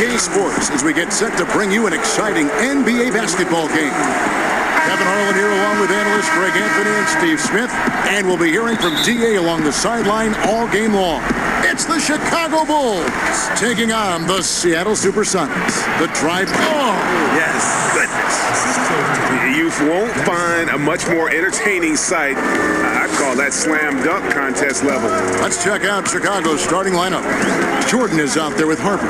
Game Sports as we get set to bring you an exciting NBA basketball game. Kevin Harlan here along with analysts Greg Anthony and Steve Smith. And we'll be hearing from DA along the sideline all game long. It's the Chicago Bulls taking on the Seattle SUPERSONICs. The drive. Oh, yes. Goodness. You won't find a much more entertaining sight. I'd call that slam dunk contest level. Let's check out Chicago's starting lineup. Jordan is out there with Harper.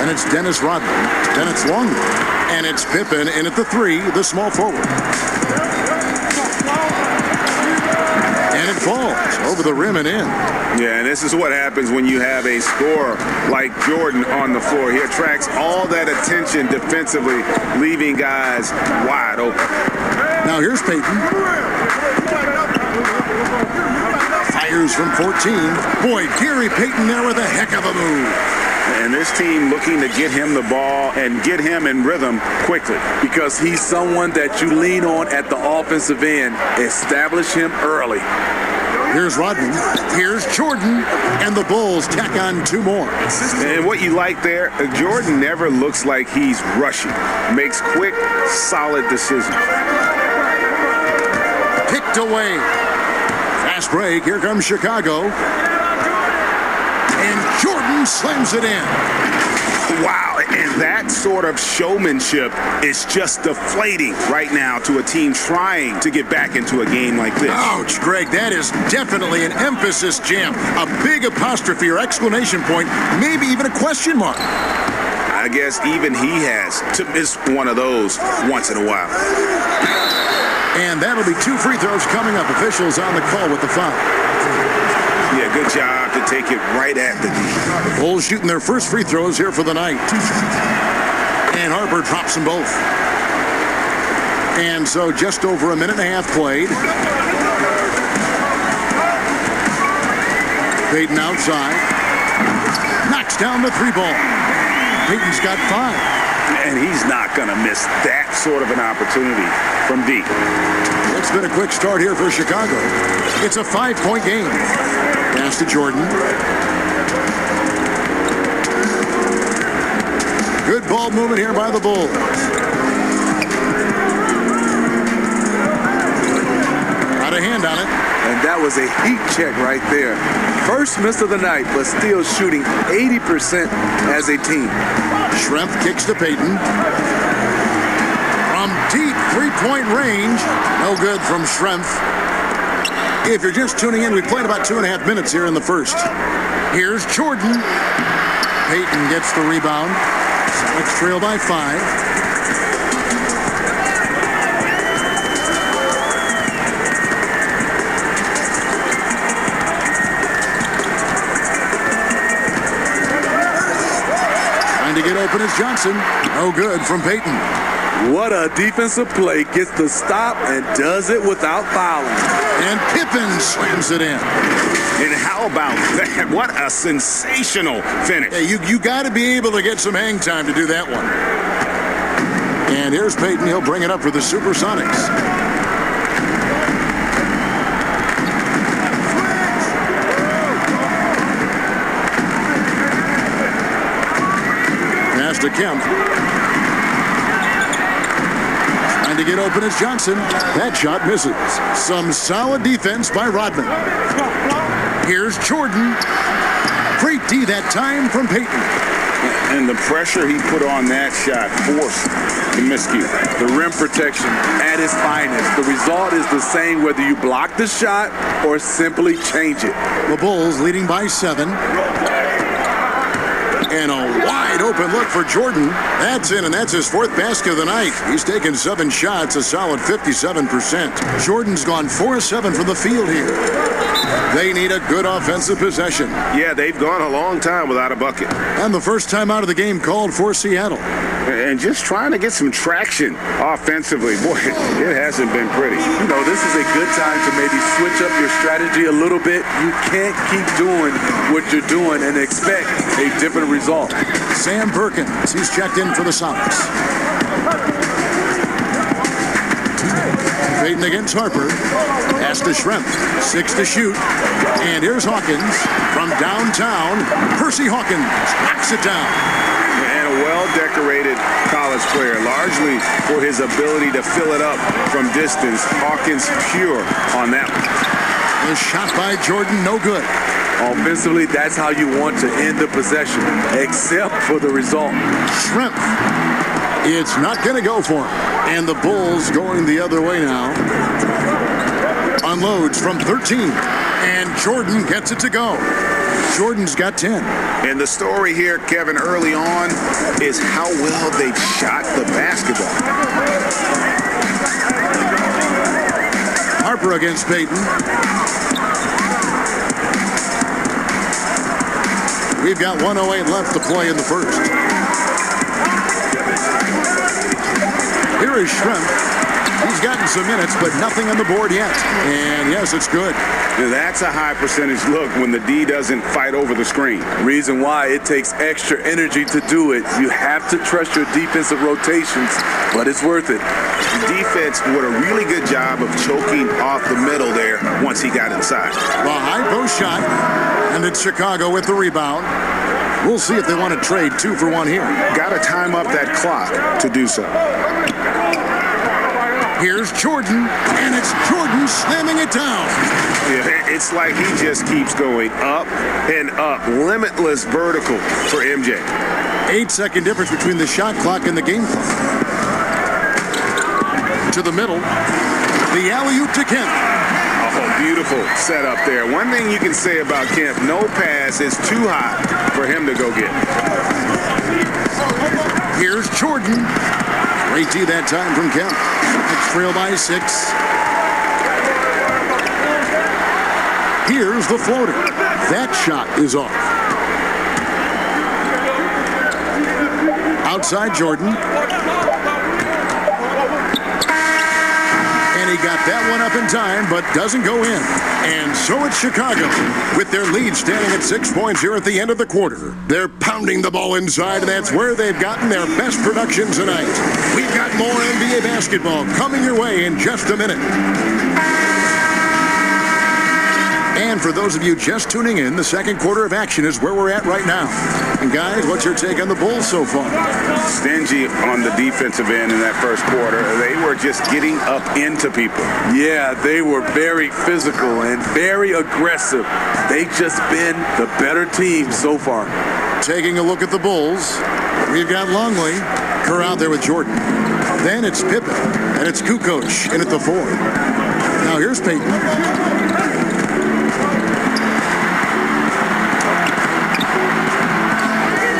And it's Dennis Rodman. Then it's Longley. And it's Pippen in at the 3, the small forward. And it falls over the rim and in. Yeah, and this is what happens when you have a scorer like Jordan on the floor. He attracts all that attention defensively, leaving guys wide open. Now here's Payton. Fires from 14. Boy, Gary Payton there with a heck of a move. And this team looking to get him the ball and get him in rhythm quickly. Because he's someone that you lean on at the offensive end. Establish him early. Here's Rodman. Here's Jordan. And the Bulls tack on 2 more. And what you like there, Jordan never looks like he's rushing. Makes quick, solid decisions. Picked away. Fast break. Here comes Chicago. And Jordan slams it in. Wow, and that sort of showmanship is just deflating right now to a team trying to get back into a game like this. Ouch, Greg, that is definitely an emphasis jam. A big apostrophe or exclamation point, maybe even a question mark. I guess even he has to miss one of those once in a while. And that'll be 2 free throws coming up. Officials on the call with the foul. Yeah, good job to take it right at the D. Bulls shooting their first free throws here for the night. And Harper drops them both. And so just over a minute and a half played. Payton outside. Knocks down the 3 ball. Payton's got 5. And he's not going to miss that sort of an opportunity from deep. It's been a quick start here for Chicago. It's a 5-point game. Pass to Jordan. Good ball movement here by the Bulls. Got a hand on it. And that was a heat check right there. First miss of the night, but still shooting 80% as a team. Schrempf kicks to Payton. From deep 3-point range. No good from Schrempf. If you're just tuning in, we played about 2.5 minutes here in the first. Here's Jordan. Payton gets the rebound. Sonics trail by 5. Trying to get open is Johnson. No good from Payton. What a defensive play. Gets the stop and does it without fouling. And Pippen slams it in. And how about that? What a sensational finish. Hey, you got to be able to get some hang time to do that one. And here's Payton. He'll bring it up for the SUPERSONICs. Pass to Kemp. Trying to get open is Johnson. That shot misses. Some solid defense by Rodman. Here's Jordan. Great D that time from Payton. And the pressure he put on that shot forced the miscue. The rim protection at its finest. The result is the same whether you block the shot or simply change it. The Bulls leading by 7. And a wide open look for Jordan. That's in, and that's his 4th basket of the night. He's taken 7 shots, a solid 57%. Jordan's gone 4-7 from the field here. They need a good offensive possession. Yeah, they've gone a long time without a bucket. And the first time out of the game called for Seattle. And just trying to get some traction offensively. Boy, it hasn't been pretty. You know, this is a good time to maybe switch up your strategy a little bit. You can't keep doing what you're doing and expect a different result. Sam Perkins, he's checked in for the Sonics. Payton against Harper. Pass to Schrempf. 6 to shoot. And here's Hawkins from downtown. Percy Hawkins knocks it down. And a well-decorated college player, largely for his ability to fill it up from distance. Hawkins pure on that one. The shot by Jordan, no good. Offensively, that's how you want to end the possession, except for the result. Shrimp. It's not going to go for him. And the Bulls going the other way now. Unloads from 13. And Jordan gets it to go. Jordan's got 10. And the story here, Kevin, early on is how well they've shot the basketball. Harper against Payton. We've got 1:08 left to play in the first. Here is Shrimp. He's gotten some minutes, but nothing on the board yet. And yes, it's good. That's a high percentage look when the D doesn't fight over the screen. Reason why it takes extra energy to do it. You have to trust your defensive rotations, but it's worth it. Defense did a really good job of choking off the middle there once he got inside. The high post shot, and it's Chicago with the rebound. We'll see if they want to trade 2 for 1 here. Got to time up that clock to do so. Here's Jordan, and it's Jordan slamming it down. Yeah, it's like he just keeps going up and up. Limitless vertical for MJ. 8-second difference between the shot clock and the game clock. To the middle. The alley-oop to Kemp. Oh, beautiful setup there. One thing you can say about Kemp, no pass is too high for him to go get. Here's Jordan. Great D that time from Kemp. It's trail by 6. Here's the floater. That shot is off. Outside Jordan. And he got that one up in time, but doesn't go in. And so it's Chicago, with their lead standing at 6 points here at the end of the quarter. They're pounding the ball inside, and that's where they've gotten their best production tonight. We've got more NBA basketball coming your way in just a minute. And for those of you just tuning in, the second quarter of action is where we're at right now. And guys, what's your take on the Bulls so far? Stingy on the defensive end in that first quarter. They were just getting up into people. Yeah, they were very physical and very aggressive. They've just been the better team so far. Taking a look at the Bulls, we've got Longley, Kerr out there with Jordan. Then it's Pippen, and it's Kukoc in at the 4. Now here's Payton.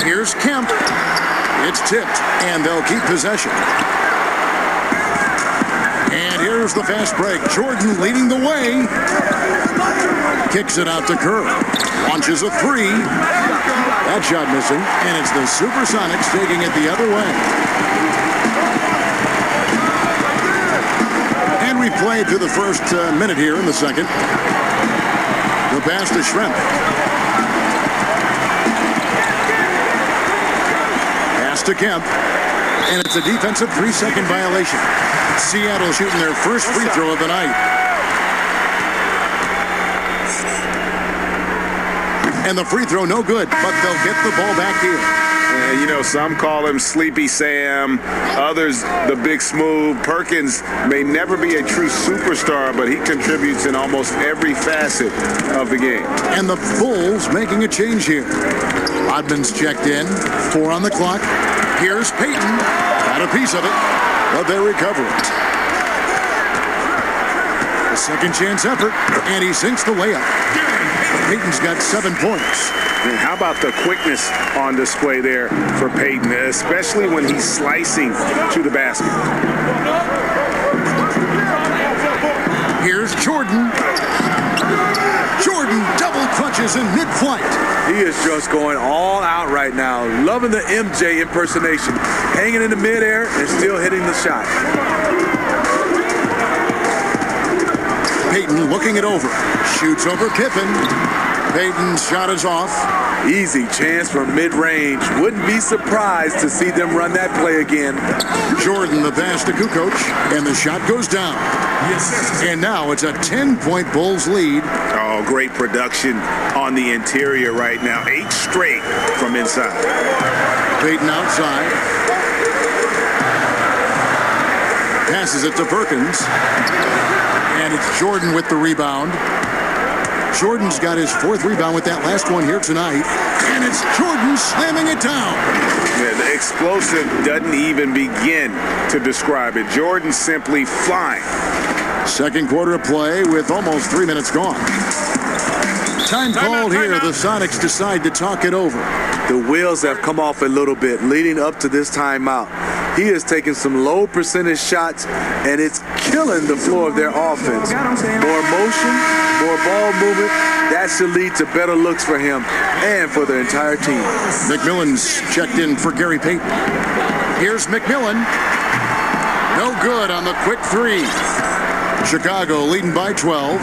Here's Kemp. It's tipped, and they'll keep possession. And here's the fast break. Jordan leading the way. Kicks it out to Kerr. Launches a 3. That shot missing, and it's the Supersonics taking it the other way. And we played through the first minute here in the second. The pass to Shrimp. To Kemp, and it's a defensive 3-second violation. Seattle shooting their first free throw of the night. And the free throw no good, but they'll get the ball back here. You know, some call him Sleepy Sam, others the Big Smooth. Perkins may never be a true superstar, but he contributes in almost every facet of the game. And the Bulls making a change here. Rodman's checked in. 4 on the clock. Here's Payton. Got a piece of it, but they recover it. A second chance effort, and he sinks the layup. Payton's got 7 points. And how about the quickness on display there for Payton, especially when he's slicing to the basket. Here's Jordan. Jordan double clutches in mid-flight. He is just going all out right now. Loving the MJ impersonation. Hanging in the midair and still hitting the shot. Payton looking it over. Shoots over Pippen. Payton's shot is off. Easy chance from mid-range. Wouldn't be surprised to see them run that play again. Jordan the pass to Kukoc, and the shot goes down. Yes. And now it's a 10-point Bulls lead. Oh, great production on the interior right now. 8 straight from inside. Payton outside. Passes it to Perkins. And it's Jordan with the rebound. Jordan's got his 4th rebound with that last one here tonight. And it's Jordan slamming it down. Yeah, the explosive doesn't even begin to describe it. Jordan simply flying. Second quarter of play with almost 3 minutes gone. Time called here. The Sonics decide to talk it over. The wheels have come off a little bit leading up to this timeout. He is taking some low percentage shots, and it's killing the flow of their offense. More motion, more ball movement, that should lead to better looks for him and for the entire team. McMillan's checked in for Gary Payton. Here's McMillan. No good on the quick 3. Chicago leading by 12.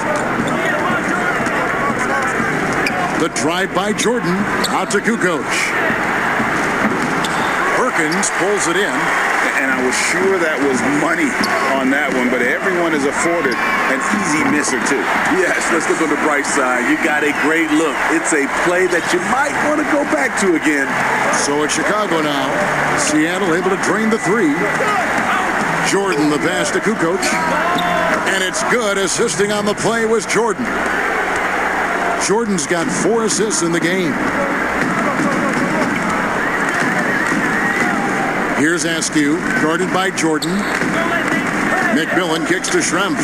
The drive by Jordan out to Kukoc. Perkins pulls it in. And I was sure that was money on that one, but everyone is afforded an easy miss or two. Yes, let's look on the bright side. You got a great look. It's a play that you might want to go back to again. So it's Chicago now. Seattle able to drain the 3. Jordan the pass to Kukoc. And it's good. Assisting on the play was Jordan. Jordan's got 4 assists in the game. Here's Askew, guarded by Jordan. McMillan kicks to Schrempf.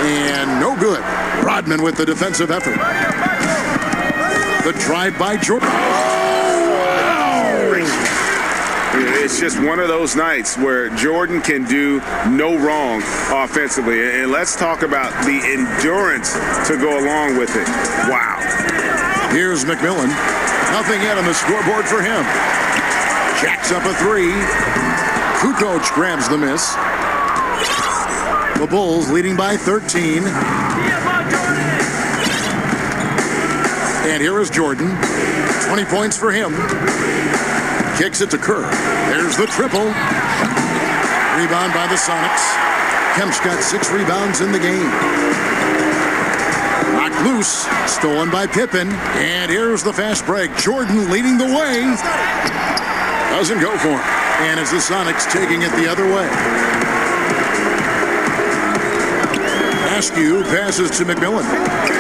And no good. Rodman with the defensive effort. The drive by Jordan. It's just one of those nights where Jordan can do no wrong offensively. And let's talk about the endurance to go along with it. Wow. Here's McMillan. Nothing yet on the scoreboard for him. Jacks up a 3. Kukoc grabs the miss. The Bulls leading by 13. And here is Jordan. 20 points for him. Kicks it to Kerr. There's the triple. Rebound by the Sonics. Kemp's got 6 rebounds in the game. Knocked loose. Stolen by Pippen. And here's the fast break. Jordan leading the way. Doesn't go for him. And it's the Sonics taking it the other way. Askew passes to McMillan.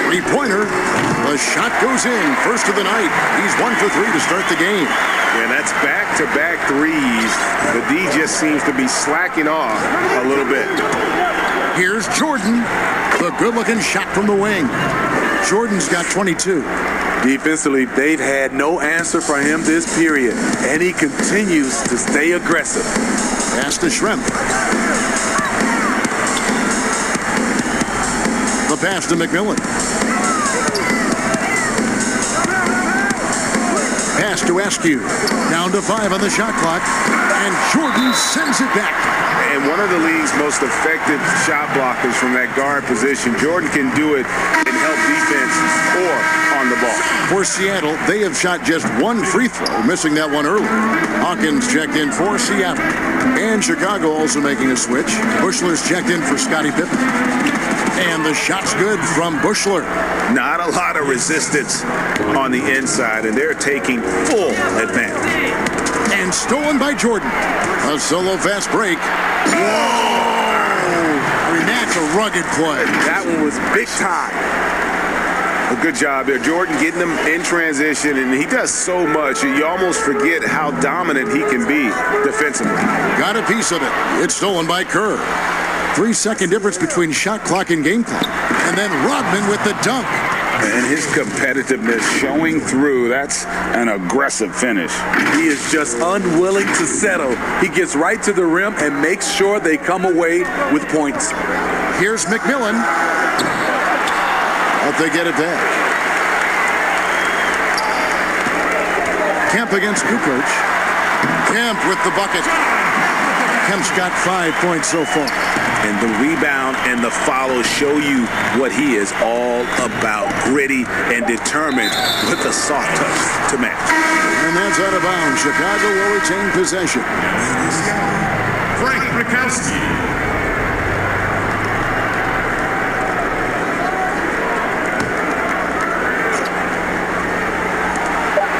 3-pointer. The shot goes in. First of the night. He's 1 for 3 to start the game. Yeah, that's back-to-back threes. The D just seems to be slacking off a little bit. Here's Jordan. The good-looking shot from the wing. Jordan's got 22. Defensively, they've had no answer for him this period, and he continues to stay aggressive. Pass to Schrempf. The pass to McMillan. Pass to Askew. Down to 5 on the shot clock. And Jordan sends it back. And one of the league's most effective shot blockers from that guard position. Jordan can do it and help defense or on the ball. For Seattle, they have shot just 1 free throw, missing that one early. Hawkins checked in for Seattle. And Chicago also making a switch. Bushler's checked in for Scottie Pippen. And the shot's good from Bushler. Not a lot of resistance on the inside, and they're taking full advantage. And stolen by Jordan. A solo fast break. Whoa! I mean, that's a rugged play. That one was big time. Well, good job there. Jordan getting them in transition, and he does so much. You almost forget how dominant he can be defensively. Got a piece of it. It's stolen by Kerr. 3-second difference between shot clock and game clock. And then Rodman with the dunk. And his competitiveness showing through. That's an aggressive finish. He is just unwilling to settle. He gets right to the rim and makes sure they come away with points. Here's McMillan. Hope they get it back. Kemp against Kukoc. Kemp with the bucket. Kemp's got 5 points so far. And the rebound and the follow show you what he is all about. Gritty and determined with a soft touch to match. And that's out of bounds. Chicago will retain possession. Frank Rikowski.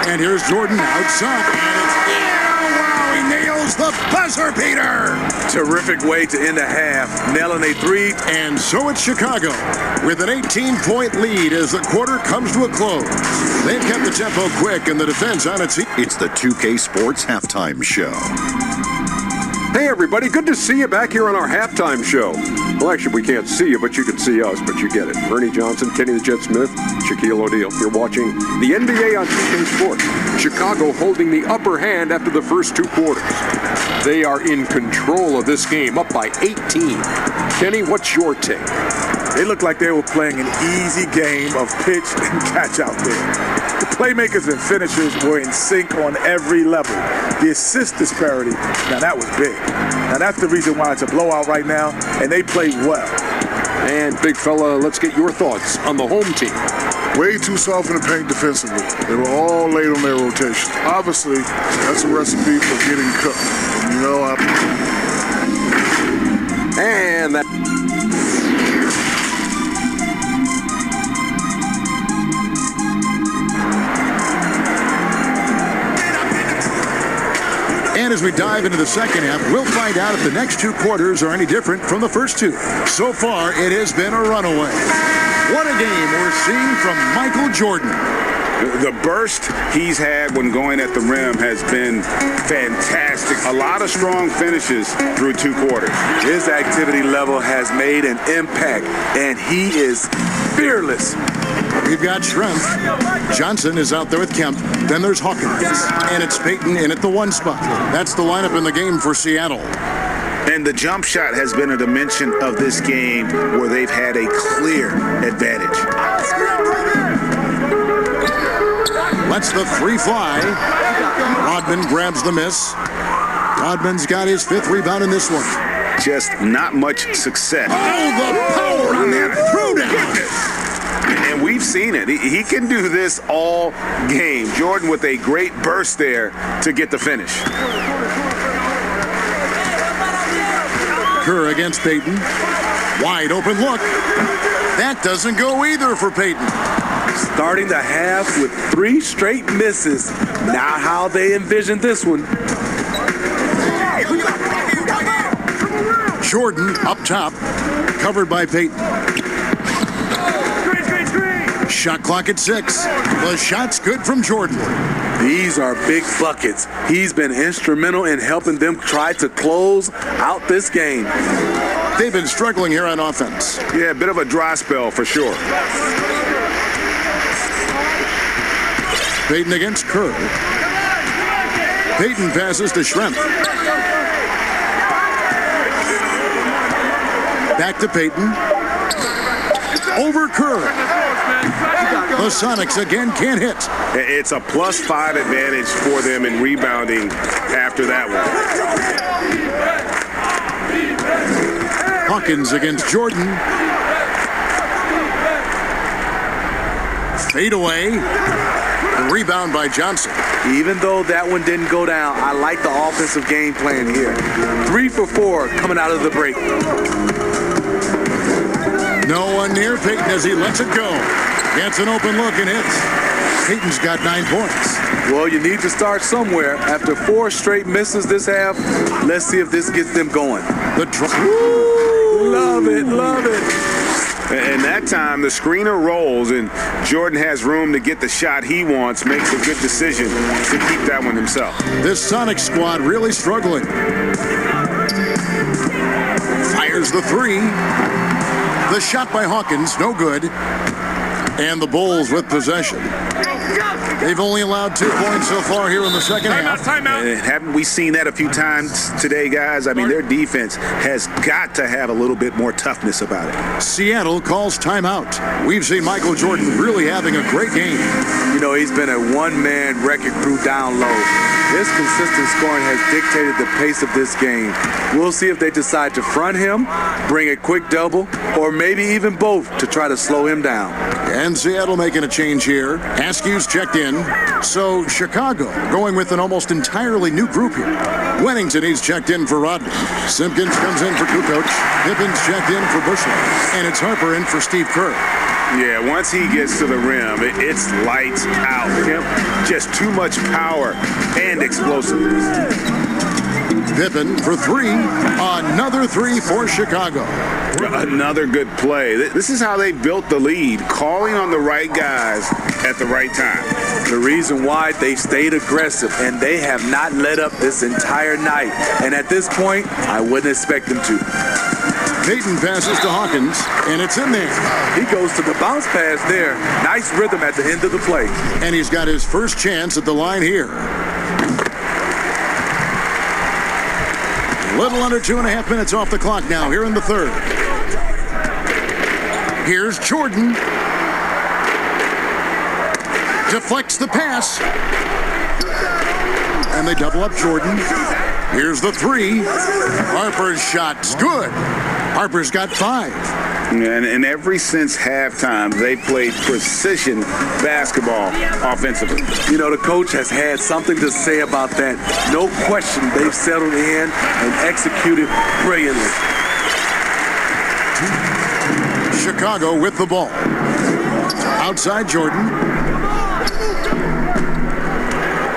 And here's Jordan outside. And it's wow, he nails the buzzer beater. Terrific way to end the half, nailing a three. And so it's Chicago with an 18-point lead as the quarter comes to a close. They've kept the tempo quick and the defense on its feet. It's the 2K Sports Halftime Show. Hey everybody, good to see you back here on our halftime show. Well, actually, we can't see you, but you can see us, but you get it. Ernie Johnson, Kenny the Jet Smith, Shaquille O'Neal. You're watching the NBA on 2K Sports. Chicago holding the upper hand after the first two quarters. They are in control of this game, up by 18. Kenny, what's your take? They looked like they were playing an easy game of pitch and catch out there. The playmakers and finishers were in sync on every level. The assist disparity, now that was big. Now that's the reason why it's a blowout right now, and they played well. And big fella, let's get your thoughts on the home team. Way too soft in the paint defensively. They were all late on their rotation. Obviously, that's a recipe for getting cooked. You know, And that... And as we dive into the second half, we'll find out if the next two quarters are any different from the first two. So far, it has been a runaway. What a game we're seeing from Michael Jordan. The burst he's had when going at the rim has been fantastic. A lot of strong finishes through two quarters. His activity level has made an impact, and he is fearless. We've got Schrempf. Johnson is out there with Kemp. Then there's Hawkins. And it's Payton in at the one spot. That's the lineup in the game for Seattle. And the jump shot has been a dimension of this game where they've had a clear advantage. Lets the three fly. Rodman grabs the miss. Rodman's got his fifth rebound in this one. Just not much success. Oh, the power on that throwdown. And we've seen it. He can do this all game. Jordan with a great burst there to get the finish. Kerr against Payton. Wide open look. That doesn't go either for Payton. Starting the half with three straight misses. Not how they envisioned this one. Jordan up top, covered by Payton. Shot clock at 6. The shot's good from Jordan. These are big buckets. He's been instrumental in helping them try to close out this game. They've been struggling here on offense. Yeah, a bit of a dry spell for sure. Payton against Kerr. Payton passes to Schrempf. Back to Payton. Over Kerr. The Sonics again can't hit. It's a +5 advantage for them in rebounding after that one. Hawkins against Jordan. Fade away. The rebound by Johnson. Even though that one didn't go down, I like the offensive game plan here. 3 for 4 coming out of the break. No one near Payton as he lets it go. Gets an open look and hits. Payton's got 9 points. Well, you need to start somewhere. After 4 straight misses this half, let's see if this gets them going. Love it, love it. And that time, the screener rolls, and Jordan has room to get the shot he wants, makes a good decision to keep that one himself. This Sonic squad really struggling. Fires the 3. The shot by Hawkins, no good. And the Bulls with possession. They've only allowed 2 points so far here in the second half. And haven't we seen that a few times today, guys? I mean, their defense has got to have a little bit more toughness about it. Seattle calls timeout. We've seen Michael Jordan really having a great game. You know, he's been a one-man wrecking crew down low. His consistent scoring has dictated the pace of this game. We'll see if they decide to front him, bring a quick double, or maybe even both to try to slow him down. And Seattle making a change here. Askew's checked in. So Chicago going with an almost entirely new group here. Wennington, he's checked in for Rodman. Simpkins comes in for Kukoc. Pippin's checked in for Bushler. And it's Harper in for Steve Kerr. Yeah, once he gets to the rim, it's lights out. Just too much power and explosiveness. Pippen for three. Another three for Chicago. Another good play. This is how they built the lead, calling on the right guys at the right time. The reason why they stayed aggressive, and they have not let up this entire night. And at this point, I wouldn't expect them to. Payton passes to Hawkins, and it's in there. He goes to the bounce pass there. Nice rhythm at the end of the play. And he's got his first chance at the line here. Little under 2.5 minutes off the clock now here in the third. Here's Jordan. Deflects the pass. And they double up Jordan. Here's the three. Harper's shot's good. Harper's got 5. And ever since halftime, they played precision basketball offensively. You know, the coach has had something to say about that. No question, they've settled in and executed brilliantly. Chicago with the ball. Outside Jordan.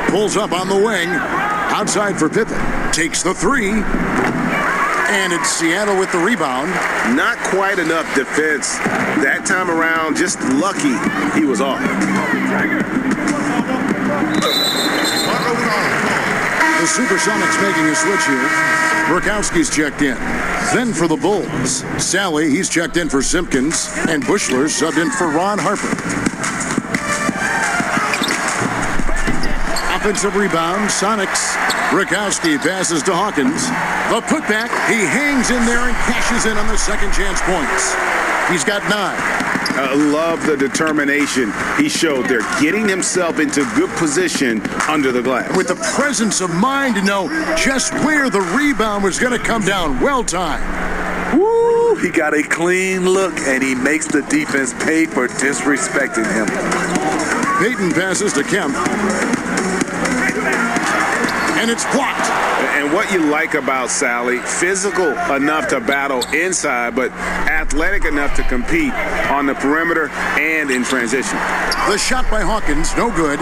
Pulls up on the wing. Outside for Pippen. Takes the three. And it's Seattle with the rebound. Not quite enough defense that time around. Just lucky he was off. The Supersonics making a switch here. Burkowski's checked in. Then for the Bulls, Sally, he's checked in for Simpkins, and Bushler subbed in for Ron Harper. Offensive rebound, Sonics. Burkowski passes to Hawkins. The putback, he hangs in there and cashes in on the second chance points. He's got 9. I love the determination he showed there, getting himself into good position under the glass. With the presence of mind to know just where the rebound was going to come down. Well timed. Woo! He got a clean look, and he makes the defense pay for disrespecting him. Payton passes to Kemp. And it's blocked. And what you like about Sally, physical enough to battle inside, but athletic enough to compete on the perimeter and in transition. The shot by Hawkins, no good.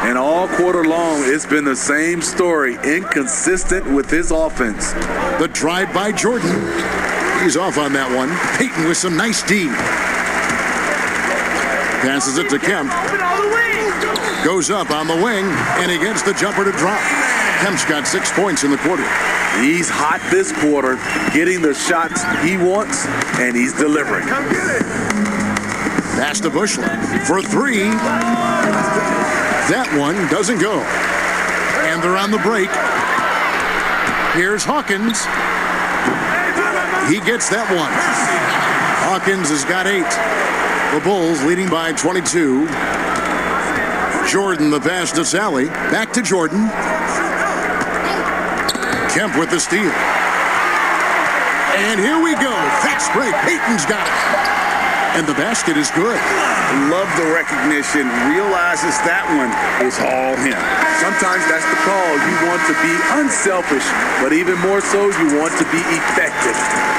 And all quarter long, it's been the same story, inconsistent with his offense. The drive by Jordan. He's off on that one. Payton with some nice D. Passes it to Kemp. Goes up on the wing, and he gets the jumper to drop. Kemp's got 6 points in the quarter. He's hot this quarter, getting the shots he wants, and he's delivering. Pass to Bushler for 3. That one doesn't go. And they're on the break. Here's Hawkins. He gets that one. Hawkins has got 8. The Bulls leading by 22. Jordan, the pass to Sally. Back to Jordan. Kemp with the steal. And here we go. Fast break. Payton's got it. And the basket is good. Love the recognition. Realizes that one is all him. Sometimes that's the call. You want to be unselfish, but even more so, you want to be effective.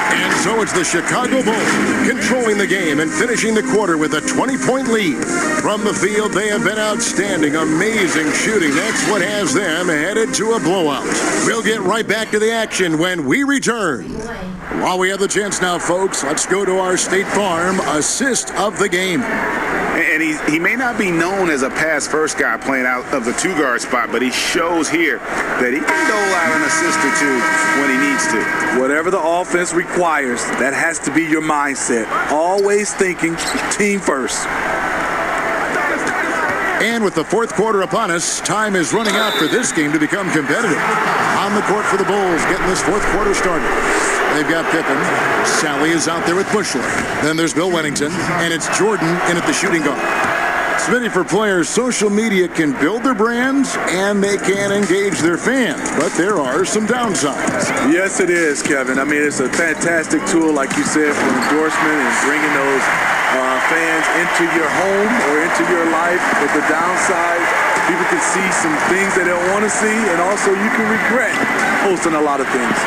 And so it's the Chicago Bulls controlling the game and finishing the quarter with a 20-point lead. From the field, they have been outstanding. Amazing shooting. That's what has them headed to a blowout. We'll get right back to the action when we return. While we have the chance now, folks, let's go to our State Farm assist of the game. And he may not be known as a pass-first guy playing out of the 2-guard spot, but he shows here that he can dole out an assist or 2 when he needs to. Whatever the offense requires, that has to be your mindset. Always thinking team first. And with the fourth quarter upon us, time is running out for this game to become competitive. On the court for the Bulls, getting this fourth quarter started. They've got Pippen. Sally is out there with Bushler. Then there's Bill Wennington, and it's Jordan in at the shooting guard. Smitty, for players, social media can build their brands and they can engage their fans, but there are some downsides. Yes, it is, Kevin. I mean, it's a fantastic tool, like you said, for endorsement and bringing those fans into your home or into your life. But the downside, People can see some things they don't want to see, and also you can regret posting a lot of things.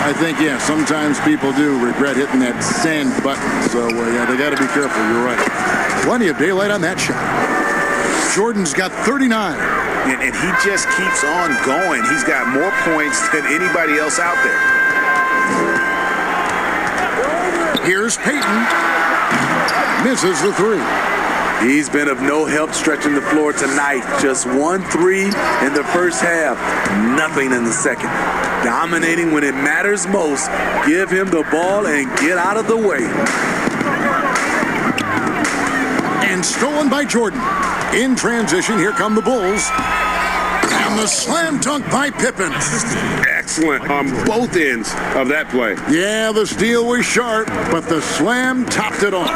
I think, yeah, sometimes people do regret hitting that send button. So, yeah, they got to be careful. You're right. Plenty of daylight on that shot. Jordan's got 39. And he just keeps on going. He's got more points than anybody else out there. Here's Payton. Misses the three. He's been of no help stretching the floor tonight. Just 1 3 in the first half. Nothing in the second. Dominating when it matters most. Give him the ball and get out of the way. And stolen by Jordan. In transition, here come the Bulls. And the slam dunk by Pippen. Excellent on both ends of that play. Yeah, the steal was sharp, but the slam topped it off.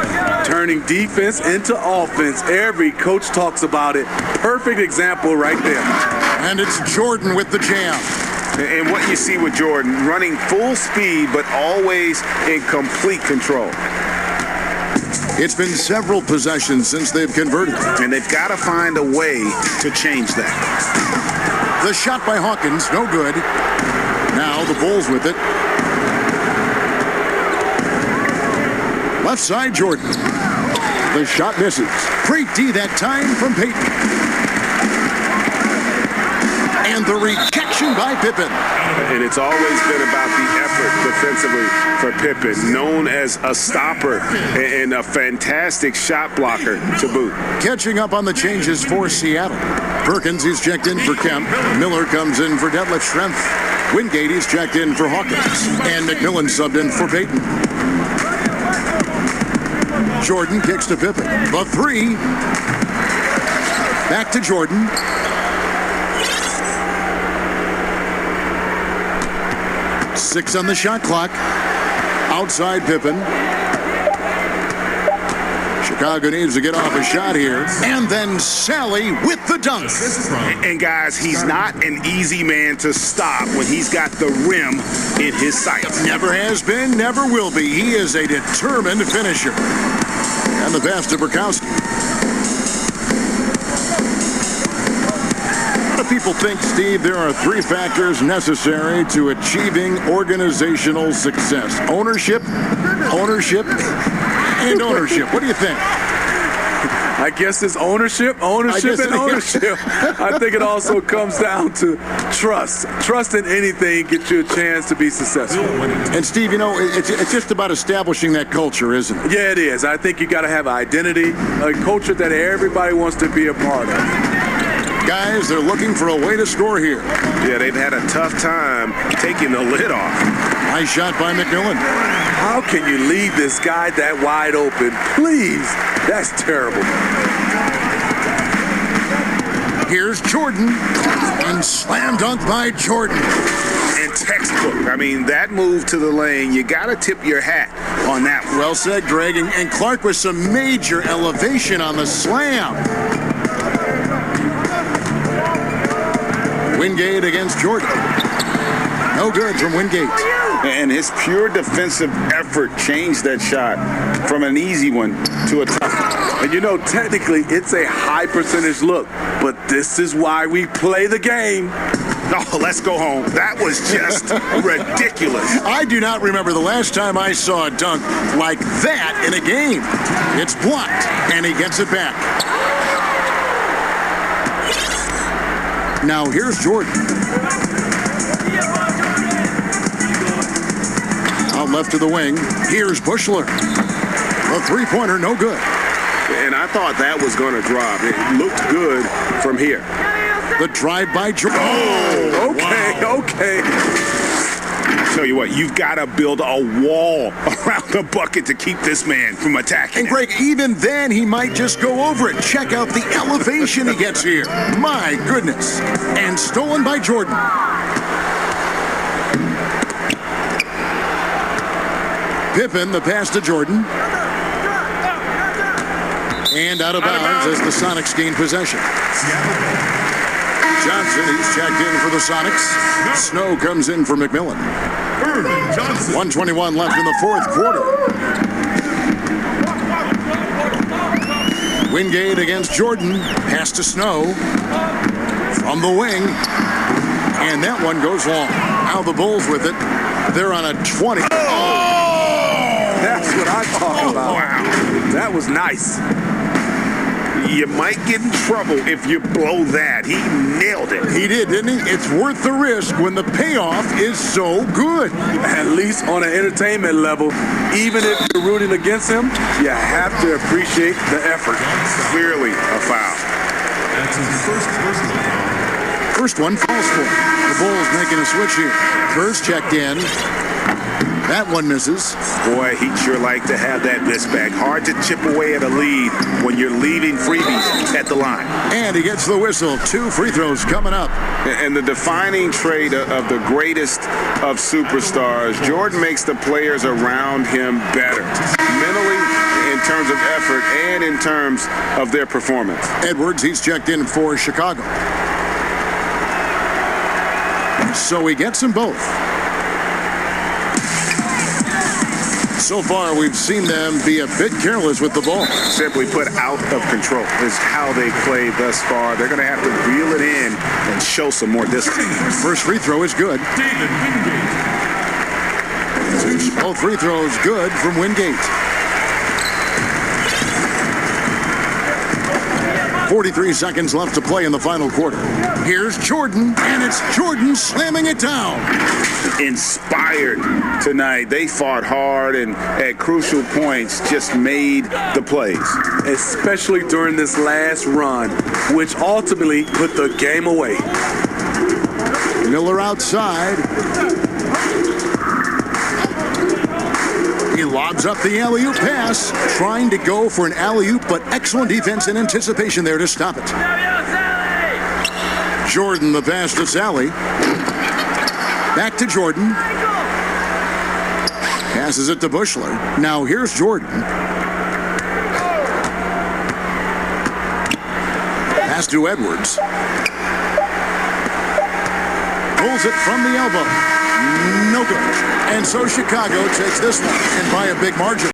Turning defense into offense. Every coach talks about it. Perfect example right there. And it's Jordan with the jam. And what you see with Jordan, running full speed, but always in complete control. It's been several possessions since they've converted. And they've got to find a way to change that. The shot by Hawkins, no good. Now the Bulls with it. Left side, Jordan. The shot misses. Great D that time from Payton. And the rejection by Pippen. And it's always been about the effort defensively for Pippen, known as a stopper and a fantastic shot blocker to boot. Catching up on the changes for Seattle. Perkins is checked in for Kemp. Miller comes in for Detlef Schrempf. Wingate is checked in for Hawkins. And McMillan subbed in for Payton. Jordan kicks to Pippen. The three. Back to Jordan. Six on the shot clock. Outside Pippen. Chicago needs to get off a shot here. And then Sally with the dunk. And guys, he's not an easy man to stop when he's got the rim in his sights. Never has been, never will be. He is a determined finisher. And the pass to Burkowski. A lot of people think, Steve, there are 3 factors necessary to achieving organizational success. Ownership, and ownership. What do you think? I guess it's ownership. I think it also comes down to trust. Trust in anything gets you a chance to be successful. And Steve, you know, it's just about establishing that culture, isn't it? Yeah, it is. I think you got to have an identity, a culture that everybody wants to be a part of. Guys, they're looking for a way to score here. Yeah, they've had a tough time taking the lid off. Nice shot by McMillan. How can you leave this guy that wide open? Please. That's terrible. Here's Jordan. And slam dunk by Jordan. And textbook. I mean, that move to the lane, you got to tip your hat on that. Well said, Greg. And Clark with some major elevation on the slam. Wingate against Jordan. No good from Wingate. And his pure defensive effort changed that shot from an easy one to a tough one. And you know, technically, it's a high percentage look, but this is why we play the game. Oh, let's go home. That was just ridiculous. I do not remember the last time I saw a dunk like that in a game. It's blocked, and he gets it back. Now here's Jordan. Out left to the wing. Here's Bushler. The three-pointer, no good. And I thought that was going to drop. It looked good from here. The drive by Jordan. Oh, okay. Tell you what, you've got to build a wall around the bucket to keep this man from attacking. And Greg, even then, he might just go over it. Check out the elevation he gets here. My goodness. And stolen by Jordan. Pippen, the pass to Jordan. And out of bounds as the Sonics gain possession. Johnson, he's checked in for the Sonics. Snow comes in for McMillan. 1:21 left in the fourth quarter. Wingate against Jordan. Pass to Snow. From the wing. And that one goes long. Now the Bulls with it. They're on a 20. Oh! That's what I'm talking about. Wow. That was nice. You might get in trouble if you blow that. He nailed it. He did, didn't he? It's worth the risk when the payoff is so good. At least on an entertainment level, even if you're rooting against him, you have to appreciate the effort. Clearly a foul. That's his first personal foul. First one falls for him. The Bulls making a switch here. Kerr's checked in. That one misses. Boy, he'd sure like to have that miss back. Hard to chip away at a lead when you're leaving freebies at the line. And he gets the whistle. 2 free throws coming up. And the defining trait of the greatest of superstars, Jordan makes the players around him better. Mentally, in terms of effort, and in terms of their performance. Edwards, he's checked in for Chicago. So he gets them both. So far, we've seen them be a bit careless with the ball. Simply put, out of control is how they play thus far. They're going to have to reel it in and show some more discipline. First free throw is good. David Wingate. Both free throws good from Wingate. 43 seconds left to play in the final quarter. Here's Jordan, and it's Jordan slamming it down. Inspired tonight. They fought hard and at crucial points just made the plays. Especially during this last run, which ultimately put the game away. Miller outside. He lobs up the alley-oop pass, trying to go for an alley-oop, but excellent defense and anticipation there to stop it. Jordan, the pass to Sally. Back to Jordan. Passes it to Bushler. Now here's Jordan. Pass to Edwards. Pulls it from the elbow. No good. And so Chicago takes this one, and by a big margin.